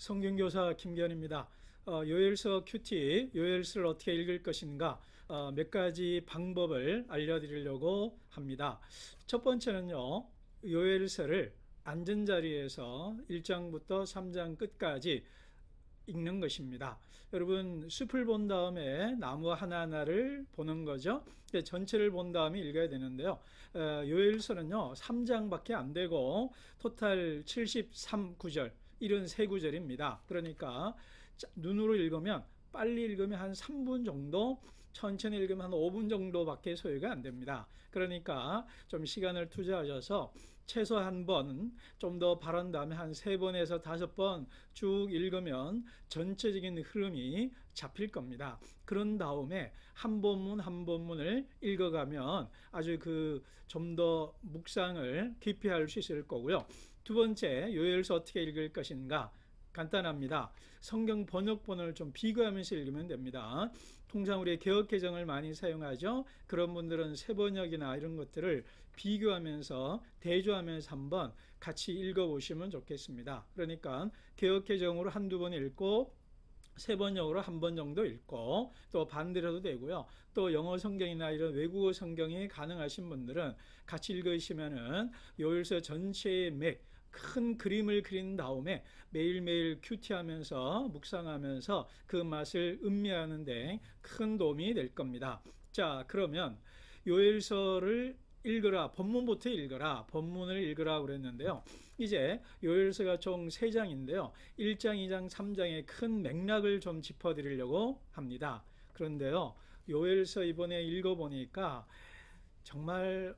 성경교사 김기현입니다. 요엘서 큐티, 요엘서를 어떻게 읽을 것인가 몇 가지 방법을 알려드리려고 합니다. 첫 번째는요, 요엘서를 앉은 자리에서 1장부터 3장 끝까지 읽는 것입니다. 여러분, 숲을 본 다음에 나무 하나하나를 보는 거죠. 전체를 본 다음에 읽어야 되는데요. 요엘서는요 3장밖에 안 되고 토탈 73구절 73구절입니다. 그러니까 눈으로 읽으면, 빨리 읽으면 한 3분 정도, 천천히 읽으면 한 5분 정도밖에 소요가 안 됩니다. 그러니까 좀 시간을 투자하셔서 최소 한 번, 좀 더 바른 다음에 한 3번에서 5번 쭉 읽으면 전체적인 흐름이 잡힐 겁니다. 그런 다음에 한 본문 한 본문을 읽어가면 아주 좀 더 묵상을 깊이 할 수 있을 거고요. 두 번째, 요엘서 어떻게 읽을 것인가? 간단합니다. 성경 번역본을 좀 비교하면서 읽으면 됩니다. 통상 우리 개역개정을 많이 사용하죠. 그런 분들은 새번역이나 이런 것들을 비교하면서 대조하면서 한번 같이 읽어보시면 좋겠습니다. 그러니까 개역개정으로 한두 번 읽고 새번역으로 한 번 정도 읽고, 또 반대로도 되고요. 또 영어 성경이나 이런 외국어 성경이 가능하신 분들은 같이 읽으시면은 요일서 전체의 큰 그림을 그린 다음에 매일매일 큐티하면서 묵상하면서 그 맛을 음미하는 데 큰 도움이 될 겁니다. 자, 그러면 요엘서를 읽어라, 본문부터 읽어라, 본문을 읽으라 그랬는데요. 이제 요엘서가 총 3장인데요. 1장, 2장, 3장의 큰 맥락을 좀 짚어드리려고 합니다. 그런데요, 요엘서 이번에 읽어보니까 정말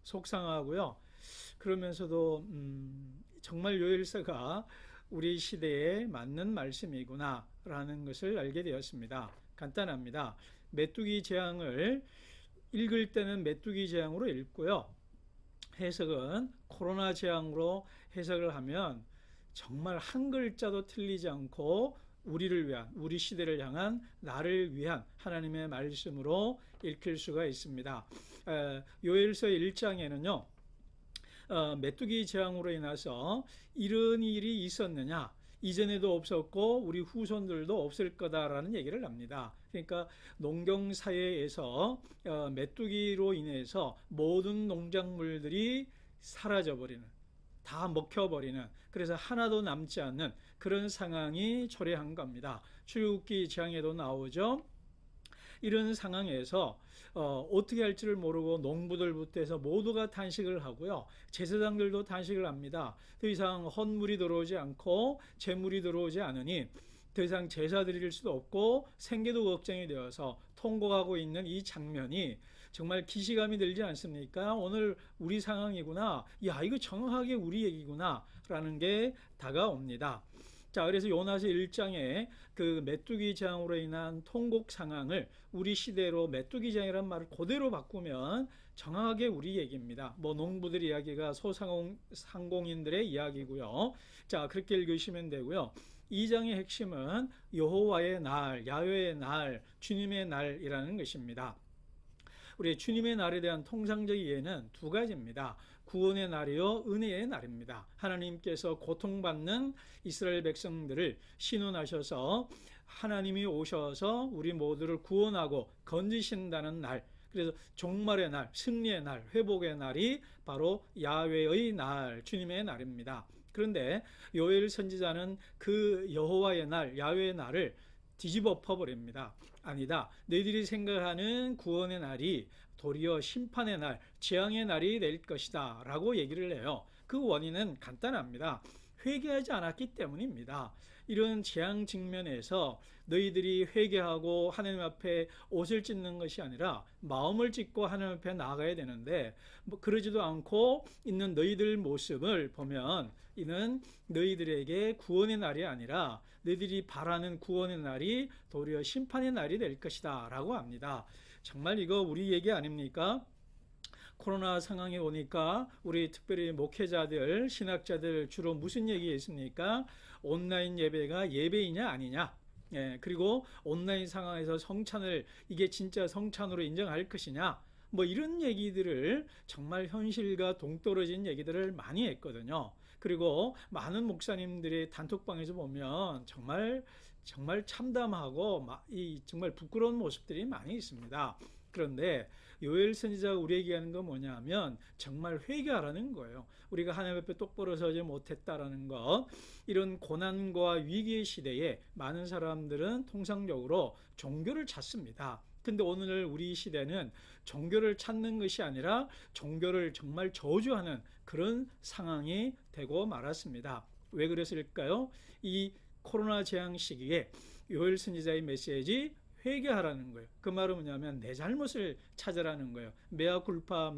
속상하고요. 그러면서도 정말 요엘서가 우리 시대에 맞는 말씀이구나 라는 것을 알게 되었습니다. 간단합니다. 메뚜기 재앙을 읽을 때는 메뚜기 재앙으로 읽고요. 해석은 코로나 재앙으로 해석을 하면 정말 한 글자도 틀리지 않고 우리를 위한, 우리 시대를 향한, 나를 위한 하나님의 말씀으로 읽힐 수가 있습니다. 요엘서 1장에는요 메뚜기 재앙으로 인해서 이런 일이 있었느냐, 이전에도 없었고 우리 후손들도 없을 거다라는 얘기를 합니다. 그러니까 농경사회에서 메뚜기로 인해서 모든 농작물들이 사라져버리는, 다 먹혀버리는, 그래서 하나도 남지 않는 그런 상황이 초래한 겁니다. 출애굽기 재앙에도 나오죠. 이런 상황에서 어떻게 할지를 모르고 농부들부터 해서 모두가 단식을 하고요. 제사장들도 단식을 합니다. 더 이상 헌물이 들어오지 않고 재물이 들어오지 않으니 더 이상 제사 드릴 수도 없고 생계도 걱정이 되어서 통곡하고 있는 이 장면이 정말 기시감이 들지 않습니까? 오늘 우리 상황이구나, 야 이거 정확하게 우리 얘기구나 라는 게 다가옵니다. 자, 그래서 요나서 1장에 그 메뚜기 재앙으로 인한 통곡 상황을 우리 시대로 메뚜기 재앙이라는 말을 그대로 바꾸면 정확하게 우리 얘기입니다. 농부들 이야기가 소상공인들의 이야기고요. 자, 그렇게 읽으시면 되고요. 2장의 핵심은 여호와의 날, 야훼의 날, 주님의 날이라는 것입니다. 우리 주님의 날에 대한 통상적 이해는 두 가지입니다. 구원의 날이요, 은혜의 날입니다. 하나님께서 고통받는 이스라엘 백성들을 신원하셔서 하나님이 오셔서 우리 모두를 구원하고 건지신다는 날, 그래서 종말의 날, 승리의 날, 회복의 날이 바로 야훼의 날, 주님의 날입니다. 그런데 요엘 선지자는 그 여호와의 날, 야훼의 날을 뒤집어 엎어버립니다. 아니다, 너희들이 생각하는 구원의 날이 도리어 심판의 날, 재앙의 날이 될 것이다 라고 얘기를 해요. 그 원인은 간단합니다. 회개하지 않았기 때문입니다. 이런 재앙 직면에서 너희들이 회개하고 하나님 앞에 옷을 찢는 것이 아니라 마음을 찢고 하나님 앞에 나아가야 되는데 그러지도 않고 있는 너희들 모습을 보면 이는 너희들에게 구원의 날이 아니라 너희들이 바라는 구원의 날이 도리어 심판의 날이 될 것이다 라고 합니다. 정말 이거 우리 얘기 아닙니까? 코로나 상황이 오니까 우리 특별히 목회자들, 신학자들 주로 무슨 얘기했습니까? 온라인 예배가 예배이냐 아니냐, 그리고 온라인 상황에서 성찬을 이게 진짜 성찬으로 인정할 것이냐, 이런 얘기들을 정말 현실과 동떨어진 얘기들을 많이 했거든요. 그리고 많은 목사님들이 단톡방에서 보면 정말 참담하고 정말 부끄러운 모습들이 많이 있습니다. 그런데 요엘 선지자가 우리에게 하는 건 뭐냐면 정말 회개하라는 거예요. 우리가 하나님 앞에 똑바로 서지 못했다라는 것. 이런 고난과 위기의 시대에 많은 사람들은 통상적으로 종교를 찾습니다. 근데 오늘 우리 시대는 종교를 찾는 것이 아니라 종교를 정말 저주하는 그런 상황이 되고 말았습니다. 왜 그랬을까요? 이 코로나 재앙 시기에 요엘 선지자의 메시지 회개하라는 거예요. 그 말은 뭐냐면 내 잘못을 찾으라는 거예요. 메아 굴파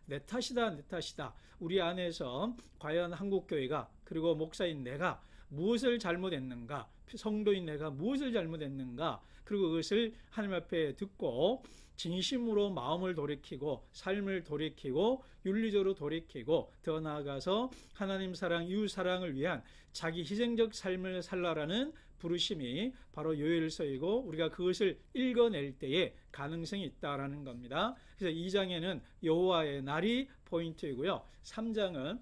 내 탓이다. 우리 안에서 과연 한국교회가 그리고 목사인 내가 무엇을 잘못했는가, 성도인 내가 무엇을 잘못했는가, 그리고 그것을 하나님 앞에 듣고 진심으로 마음을 돌이키고 삶을 돌이키고 윤리적으로 돌이키고 더 나아가서 하나님 사랑, 이웃 사랑을 위한 자기 희생적 삶을 살라라는 부르심이 바로 요엘서이고 우리가 그것을 읽어낼 때에 가능성이 있다라는 겁니다. 그래서 2장에는 여호와의 날이 포인트이고요. 3장은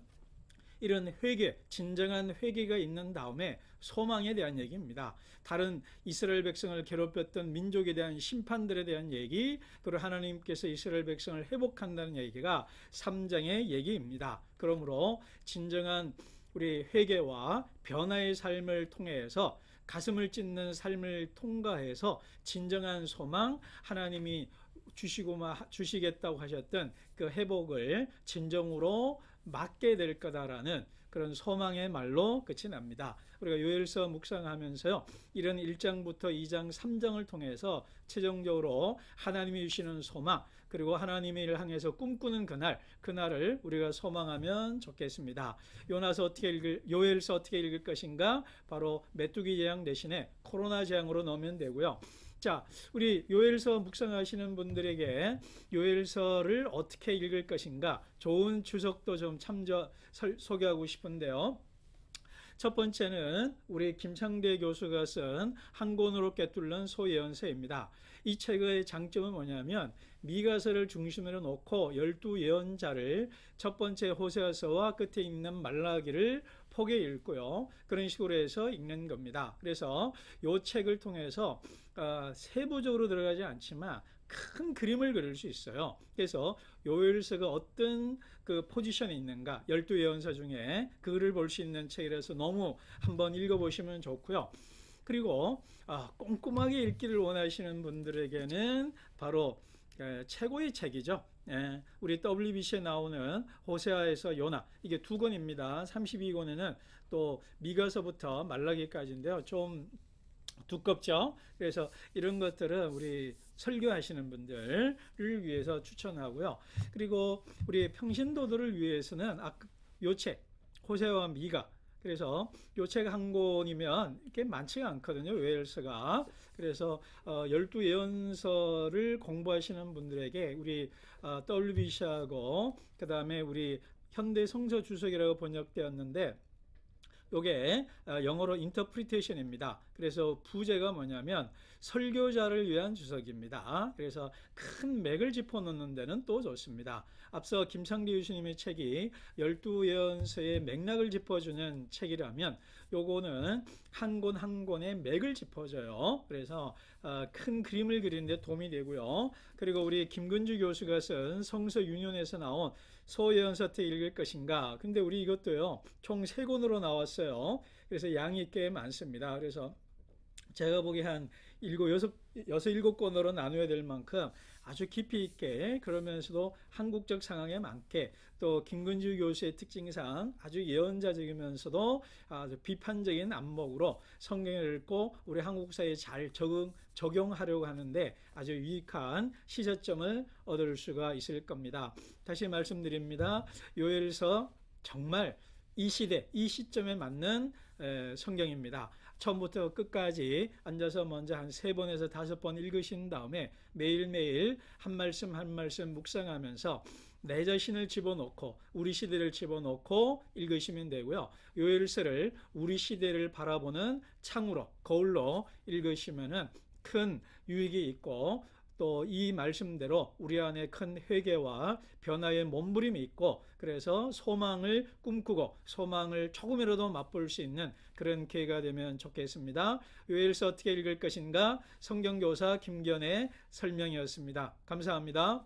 이런 회개, 진정한 회개가 있는 다음에 소망에 대한 얘기입니다. 다른 이스라엘 백성을 괴롭혔던 민족에 대한 심판들에 대한 얘기, 그리고 하나님께서 이스라엘 백성을 회복한다는 얘기가 3장의 얘기입니다. 그러므로 진정한 우리 회개와 변화의 삶을 통해서 가슴을 찢는 삶을 통과해서 진정한 소망, 하나님이 주시겠다고 하셨던 그 회복을 진정으로 맞게 될 거다라는 그런 소망의 말로 끝이 납니다. 우리가 요엘서 묵상하면서요, 이런 1장부터 2장, 3장을 통해서 최종적으로 하나님이 주시는 소망, 그리고 하나님을 향해서 꿈꾸는 그날을 우리가 소망하면 좋겠습니다. 요엘서 어떻게 읽을 것인가? 바로 메뚜기 재앙 대신에 코로나 재앙으로 넣으면 되고요. 자, 우리 요엘서 묵상하시는 분들에게 요엘서를 어떻게 읽을 것인가? 좋은 주석도 좀 소개하고 싶은데요. 첫 번째는 우리 김창대 교수가 쓴 한 권으로 꿰뚫는 소예언서입니다. 이 책의 장점은 뭐냐면 미가서를 중심으로 놓고 12예언자를 첫 번째 호세아서와 끝에 있는 말라기를 포개 읽고요. 그런 식으로 해서 읽는 겁니다. 그래서 이 책을 통해서 세부적으로 들어가지 않지만 큰 그림을 그릴 수 있어요. 그래서 요엘서가 어떤 그 포지션에 있는가, 12예언서 중에 그를 볼 수 있는 책이라서 너무 한번 읽어보시면 좋고요. 그리고 꼼꼼하게 읽기를 원하시는 분들에게는 바로 최고의 책이죠. 우리 WBC에 나오는 호세아에서 요나, 이게 2권입니다. 32권에는 또 미가서부터 말라기까지인데요. 좀 두껍죠. 그래서 이런 것들은 우리 설교하시는 분들을 위해서 추천하고요. 그리고 우리 평신도들을 위해서는 요 책 호세아와 미가, 그래서 요 책 한 권이면 이렇게 많지가 않거든요, 요엘서가. 그래서 12예언서를 공부하시는 분들에게 우리 WBC하고 그 다음에 우리 현대 성서 주석이라고 번역되었는데, 요게 영어로 인터프리테이션입니다. 그래서 부제가 뭐냐면 설교자를 위한 주석입니다. 그래서 큰 맥을 짚어놓는 데는 또 좋습니다. 앞서 김창대 교수님의 책이 12예언서의 맥락을 짚어주는 책이라면 요거는 한 권 한 권의 맥을 짚어줘요. 그래서 큰 그림을 그리는데 도움이 되고요. 그리고 우리 김근주 교수가 쓴 성서 유년에서 나온 소예언서 때 읽을 것인가. 근데 우리 이것도요, 총 3권으로 나왔어요. 그래서 양이 꽤 많습니다. 그래서 제가 보기에 한 7권으로 나눠야 될 만큼 아주 깊이 있게, 그러면서도 한국적 상황에 맞게, 또 김근주 교수의 특징상 아주 예언자적이면서도 아주 비판적인 안목으로 성경을 읽고 우리 한국 사회에 잘 적용하려고 하는데 아주 유익한 시사점을 얻을 수가 있을 겁니다. 다시 말씀드립니다. 요엘서 정말 이 시대, 이 시점에 맞는 성경입니다. 처음부터 끝까지 앉아서 먼저 한 3번에서 5번 읽으신 다음에 매일매일 한 말씀 한 말씀 묵상하면서 내 자신을 집어넣고 우리 시대를 집어넣고 읽으시면 되고요. 요엘서를 우리 시대를 바라보는 창으로, 거울로 읽으시면은 큰 유익이 있고 또 이 말씀대로 우리 안에 큰 회개와 변화의 몸부림이 있고, 그래서 소망을 꿈꾸고 소망을 조금이라도 맛볼 수 있는 그런 기회가 되면 좋겠습니다. 요엘서 어떻게 읽을 것인가, 성경교사 김견의 설명이었습니다. 감사합니다.